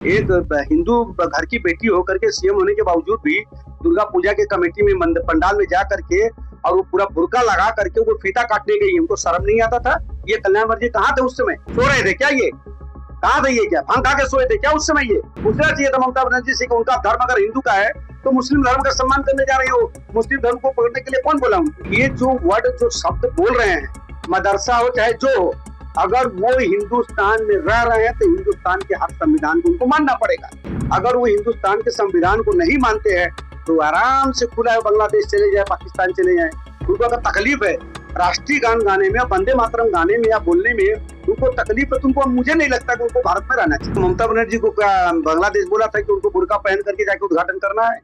एक हिंदू घर की बेटी होकर के सीएम होने के बावजूद भी दुर्गा पूजा के कमेटी में पंडाल में जा करके और वो पूरा बुर्का लगा करके वो फीता काटने गई। उनको शर्म नहीं आता था? ये कल्याण वर्जी कहाँ थे उस समय? सो रहे थे क्या? ये कहाँ थे? ये क्या भांग खा के सोए थे क्या उस समय? ये पूछना चाहिए था ममता बनर्जी से कि उनका धर्म अगर हिंदू का है तो मुस्लिम धर्म का सम्मान करने जा रही हो। मुस्लिम धर्म को पकड़ने के लिए कौन बोला उनको? ये जो वर्ड जो शब्द बोल रहे हैं, मदरसा हो चाहे जो हो, अगर वो हिंदुस्तान में रह रहे हैं तो हिंदुस्तान के हर संविधान को उनको मानना पड़ेगा। अगर वो हिंदुस्तान के संविधान को नहीं मानते हैं तो आराम से खुला है बांग्लादेश चले जाए, पाकिस्तान चले जाए। उनको अगर तकलीफ है राष्ट्रीय गान गाने में, वंदे मातरम गाने में या बोलने में उनको तकलीफ है, तुमको मुझे नहीं लगता कि उनको भारत में रहना चाहिए। ममता बनर्जी को बांग्लादेश बोला था कि उनको बुर्का पहन करके जाके उद्घाटन करना है,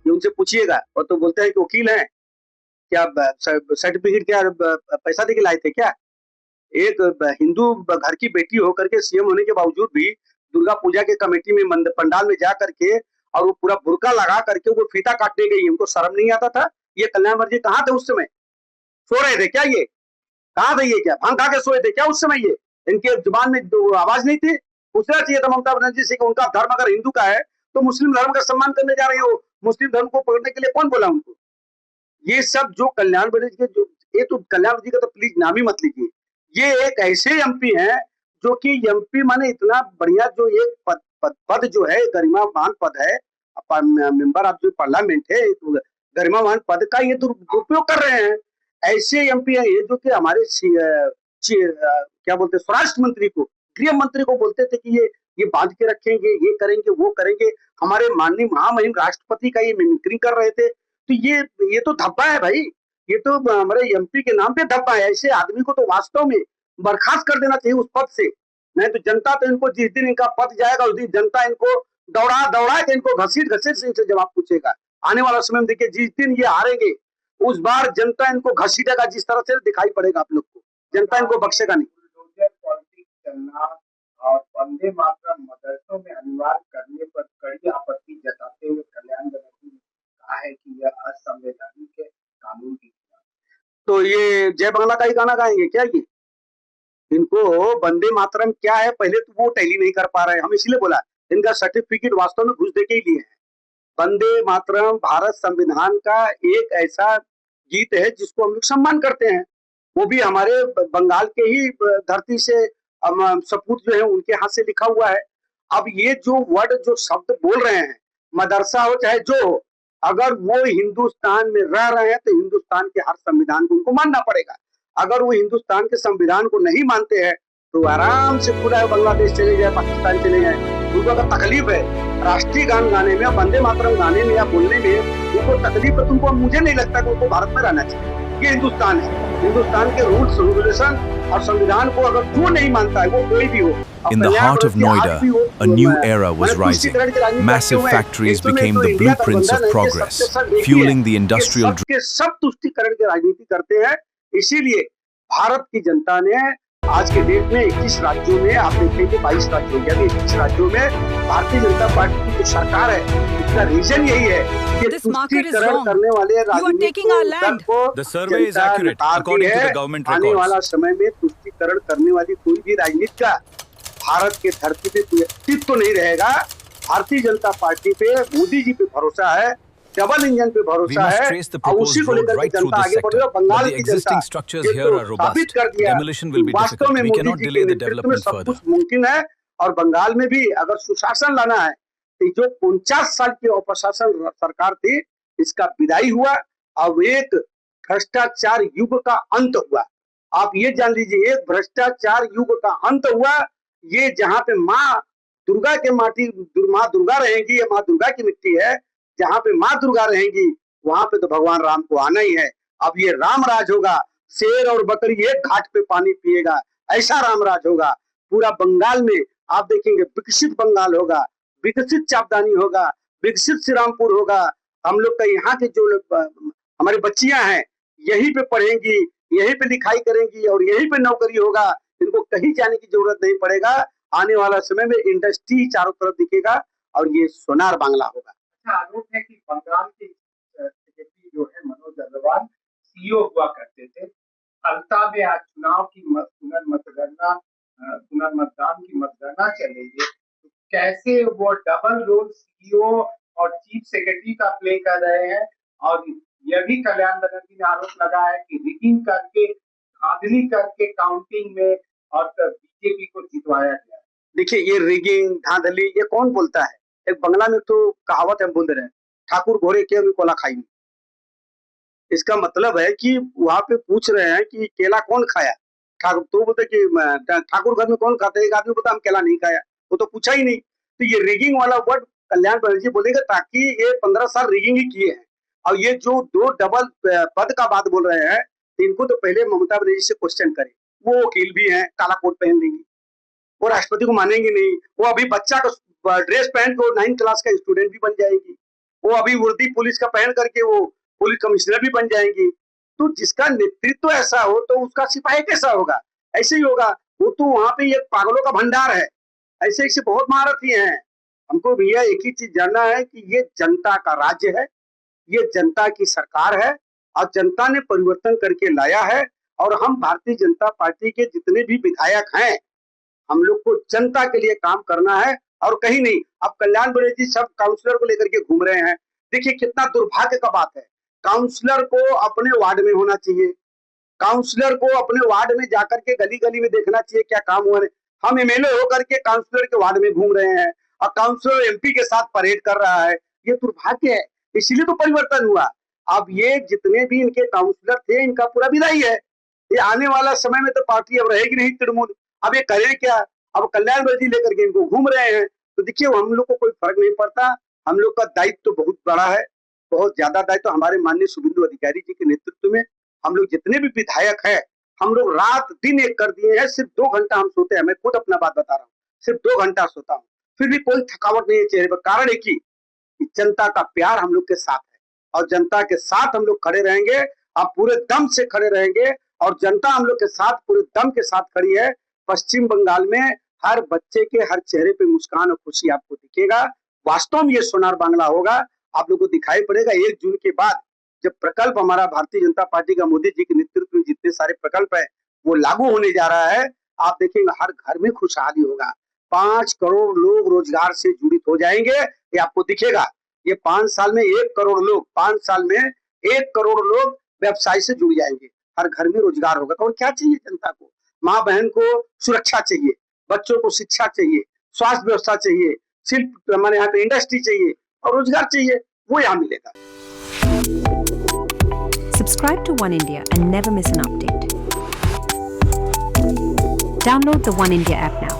ये उनसे पूछिएगा। और तो बोलते हैं कि वकील है क्या, सर्टिफिकेट क्या पैसा दे के लाए थे क्या? एक हिंदू घर की बेटी होकर के सीएम होने के बावजूद भी दुर्गा पूजा के कमेटी में पंडाल में जा करके और वो पूरा बुर्का लगा करके वो फीता काटने गई। उनको शर्म नहीं आता था? ये कल्याण वर्जी कहाँ थे उस समय? सो रहे थे क्या? ये कहाँ थे? ये क्या भांग खा के सोए थे क्या उस समय? ये इनके जुबान में आवाज नहीं थी? पूछना चाहिए था ममता बनर्जी से कि उनका धर्म अगर हिंदू का है तो मुस्लिम धर्म का सम्मान करने जा रही हो। मुस्लिम धर्म को पकड़ने के लिए कौन बोला उनको? ये सब जो कल्याण बनर्जी के जो, ये तो कल्याण बनर्जी का तो प्लीज नाम ही मत लीजिए। ये एक ऐसे एमपी हैं जो कि एमपी माने इतना बढ़िया, जो एक पद जो है गरिमावान पद है, मेंबर ऑफ जो पार्लियामेंट है, गरिमावान पद का ये दुरुपयोग कर रहे हैं। ऐसे एमपी है ये जो कि हमारे क्या बोलते हैं स्वराष्ट्र मंत्री को, गृह मंत्री को बोलते थे कि ये बांध के रखेंगे, ये करेंगे, वो करेंगे। हमारे माननीय महामहिम राष्ट्रपति का ये मिमिक्री कर रहे थे। तो ये तो धब्बा है भाई, ये तो हमारे एमपी के नाम पे धब्बा है। ऐसे आदमी को तो वास्तव में बर्खास्त कर देना चाहिए उस पद से। नहीं तो जनता तो इनको, जिस दिन इनका पद जाएगा उस दिन जनता इनको दौड़ा दौड़ा के इनको घसीट घसीट से इनसे जवाब पूछेगा। आने वाला समय में देखिए, जिस दिन ये हारेंगे उस बार जनता इनको घसीटेगा, जिस तरह से दिखाई पड़ेगा आप लोग को। जनता इनको बख्शेगा नहीं। चलना और वंदे मातरम मदरसों में अनिवार्य करने पर कड़ी आपत्ति जताते हुए कल्याण बनर्जी ने कहा है कि यह असंवैधानिक है, कानून की खिलाफ। तो ये जय बांग्ला का ही गाना गाएंगे क्या? ये इनको वंदे मातरम क्या है पहले तो वो टैली नहीं कर पा रहे हैं। हम इसलिए बोला इनका सर्टिफिकेट वास्तव में घुस दे के ही लिए है। वंदे मातरम भारत संविधान का एक ऐसा गीत है जिसको हम लोग सम्मान करते हैं। वो भी हमारे बंगाल के ही धरती से सपूत जो है उनके हाथ से लिखा हुआ है। अब ये जो वर्ड जो शब्द बोल रहे हैं, मदरसा हो चाहे जो हो, अगर वो हिंदुस्तान में रह रहे हैं तो हिंदुस्तान के हर संविधान को उनको मानना पड़ेगा। अगर वो हिंदुस्तान के संविधान को नहीं मानते हैं तो आराम से खुला है बांग्लादेश चले जाए, पाकिस्तान चले जाए। उनको अगर तकलीफ है राष्ट्रीय गान गाने में, वंदे मातरम गाने में या बोलने में उनको तकलीफ है, तुमको मुझे नहीं लगता कि उनको भारत में रहना चाहिए। ये हिंदुस्तान है, हिंदुस्तान के रूल्स रेगुलेशन और संविधान को अगर जो नहीं मानता है वो कोई भी हो। In the heart of Noida, a new era was rising. Massive factories became the blueprints of progress, fueling the industrial. सब तुष्टिकरण की राजनीति करते हैं। इसीलिए भारत की जनता ने आज के डेट में 21 राज्यों में, आप देखेंगे 22 राज्यों में, 21 राज्यों में भारतीय जनता पार्टी की जो सरकार है, इसका रीजन यही है कि तुष्टिकरण करने वाले राजनीतिक को आने वाला समय में तुष्टिकरण करने वाली कोई भी राजनीति का भारत के धरती पे कोई अस्तित्व नहीं रहेगा। भारतीय जनता पार्टी पे, मोदी जी पे भरोसा है, डबल इंजन पे भरोसा है और उसी को लेकर जनता आगे बढ़ रही है। बंगाल की जनता साबित कर दिया वास्तव में मोदी जी के नेतृत्व में सब कुछ मुमकिन है। और बंगाल में भी अगर सुशासन लाना है तो जो 49 साल की अपशासन सरकार थी, इसका विदाई हुआ। अब एक भ्रष्टाचार युग का अंत हुआ। आप ये जान लीजिए, एक भ्रष्टाचार युग का अंत हुआ। ये जहाँ पे माँ दुर्गा के माटी, माँ दुर्गा रहेंगी, ये माँ दुर्गा की मिट्टी है, जहाँ पे माँ दुर्गा रहेंगी वहां पे तो भगवान राम को आना ही है। अब ये राम राज होगा, शेर और बकरी एक घाट पे पानी पिएगा, ऐसा राम राज होगा पूरा बंगाल में। आप देखेंगे विकसित बंगाल होगा, विकसित चापदानी होगा, विकसित श्रीरामपुर होगा। हम लोग का यहाँ के जो हमारी बच्चियां हैं यहीं पे पढ़ेंगी, यहीं पे लिखाई करेंगी और यहीं पे नौकरी होगा। इनको कहीं जाने की जरूरत नहीं पड़ेगा। आने वाला समय में इंडस्ट्री चारों तरफ दिखेगा और ये सोनार बांग्ला होगा। आरोप है कि बंगाल के सेक्रेटरी जो है मनोज अग्रवाल सीईओ हुआ करते थे। फलता में आज चुनाव की पुनर्मतदान की मतगणना चल रही है। कैसे वो डबल रोल सीईओ और चीफ सेक्रेटरी का प्ले कर रहे हैं। और यह भी कल्याण बनर्जी ने आरोप लगाया है कि रिगिंग करके, धांधली करके काउंटिंग में और बीजेपी को जितवाया गया। देखिए, ये रिगिंग, धांधली ये कौन बोलता है? एक बंगला में तो कहावत है, बोल रहे हैं, ठाकुर घोड़े के अभी कोला खाई। इसका मतलब है कि वहां पे पूछ रहे हैं कि केला कौन खाया। ठाकुर तो बोलते कि ठाकुर घर में कौन खाता है, एक आदमी बोलता हम केला नहीं खाया, वो तो पूछा ही नहीं। तो ये रिगिंग वाला वर्ड कल्याण बनर्जी बोलेगा ताकि ये 15 साल रिगिंग ही किए हैं। और ये जो 2 डबल पद का बात बोल रहे हैं, इनको तो पहले ममता बनर्जी से क्वेश्चन करें। वो वकील भी हैं, काला कोट पहन लेंगी, वो राष्ट्रपति को मानेंगे नहीं। वो अभी बच्चा का ड्रेस पहन के 9th क्लास का स्टूडेंट भी बन जाएगी। वो अभी वर्दी पुलिस का पहन करके वो पुलिस कमिश्नर भी बन जाएंगी। तो जिसका नेतृत्व ऐसा हो तो उसका सिपाही कैसा होगा? ऐसे ही होगा। वो तो वहां पे एक पागलों का भंडार है। ऐसे ऐसे बहुत महारथी हैं। हमको भैया एक ही चीज जानना है कि ये जनता का राज्य है, ये जनता की सरकार है और जनता ने परिवर्तन करके लाया है। और हम भारतीय जनता पार्टी के जितने भी विधायक हैं, हम लोग को जनता के लिए काम करना है और कहीं नहीं। अब कल्याण बनर्जी सब काउंसलर को लेकर के घूम रहे हैं। देखिए कितना दुर्भाग्य का बात है। काउंसलर को अपने वार्ड में होना चाहिए, काउंसलर को अपने वार्ड में जाकर के गली गली में देखना चाहिए क्या काम हुआ है। हम एमएलए होकर के काउंसलर के वार्ड में घूम रहे हैं और काउंसलर एमपी के साथ परेड कर रहा है। ये दुर्भाग्य है, इसीलिए तो परिवर्तन हुआ। अब ये जितने भी इनके काउंसलर थे, इनका पूरा विदाई है। ये आने वाला समय में तो पार्टी अब रहेगी नहीं तृणमूल। अब ये करें क्या? अब कल्याण बनर्जी लेकर के इनको घूम रहे हैं। तो देखिए हम लोग को कोई फर्क नहीं पड़ता। हम लोग का दायित्व तो बहुत बड़ा है, बहुत ज्यादा दायित्व। तो हमारे माननीय शुभेंदु अधिकारी जी के नेतृत्व में हम लोग जितने भी विधायक हैं, हम लोग रात दिन एक कर दिए हैं। सिर्फ 2 घंटा हम सोते हैं। मैं खुद अपना बात बता रहा हूँ, सिर्फ 2 घंटा सोता हूँ, फिर भी कोई थकावट नहीं है चेहरे पर। कारण है कि जनता का प्यार हम लोग के साथ है और जनता के साथ हम लोग खड़े रहेंगे। आप पूरे दम से खड़े रहेंगे और जनता हम लोग के साथ पूरे दम के साथ खड़ी है। पश्चिम बंगाल में हर बच्चे के हर चेहरे पे मुस्कान और खुशी आपको दिखेगा। वास्तव में ये सोनार बांग्ला होगा, आप लोगों को दिखाई पड़ेगा। 1 जून के बाद जब प्रकल्प हमारा भारतीय जनता पार्टी का मोदी जी के नेतृत्व में जितने सारे प्रकल्प है वो लागू होने जा रहा है, आप देखेंगे हर घर में खुशहाली होगा। 5 करोड़ लोग रोजगार से जुड़ित हो जाएंगे, ये आपको दिखेगा। ये 5 साल में 1 करोड़ लोग, 5 साल में 1 करोड़ लोग व्यवसाय से जुड़ जाएंगे। हर घर में रोजगार होगा। तो और क्या चाहिए जनता को? माँ बहन को सुरक्षा चाहिए, बच्चों को शिक्षा चाहिए, स्वास्थ्य व्यवस्था चाहिए, शिल्प हमारे यहाँ पे इंडस्ट्री चाहिए और रोजगार चाहिए, वो यहाँ मिलेगा। Subscribe to One India and never miss an update. Download the One India app now.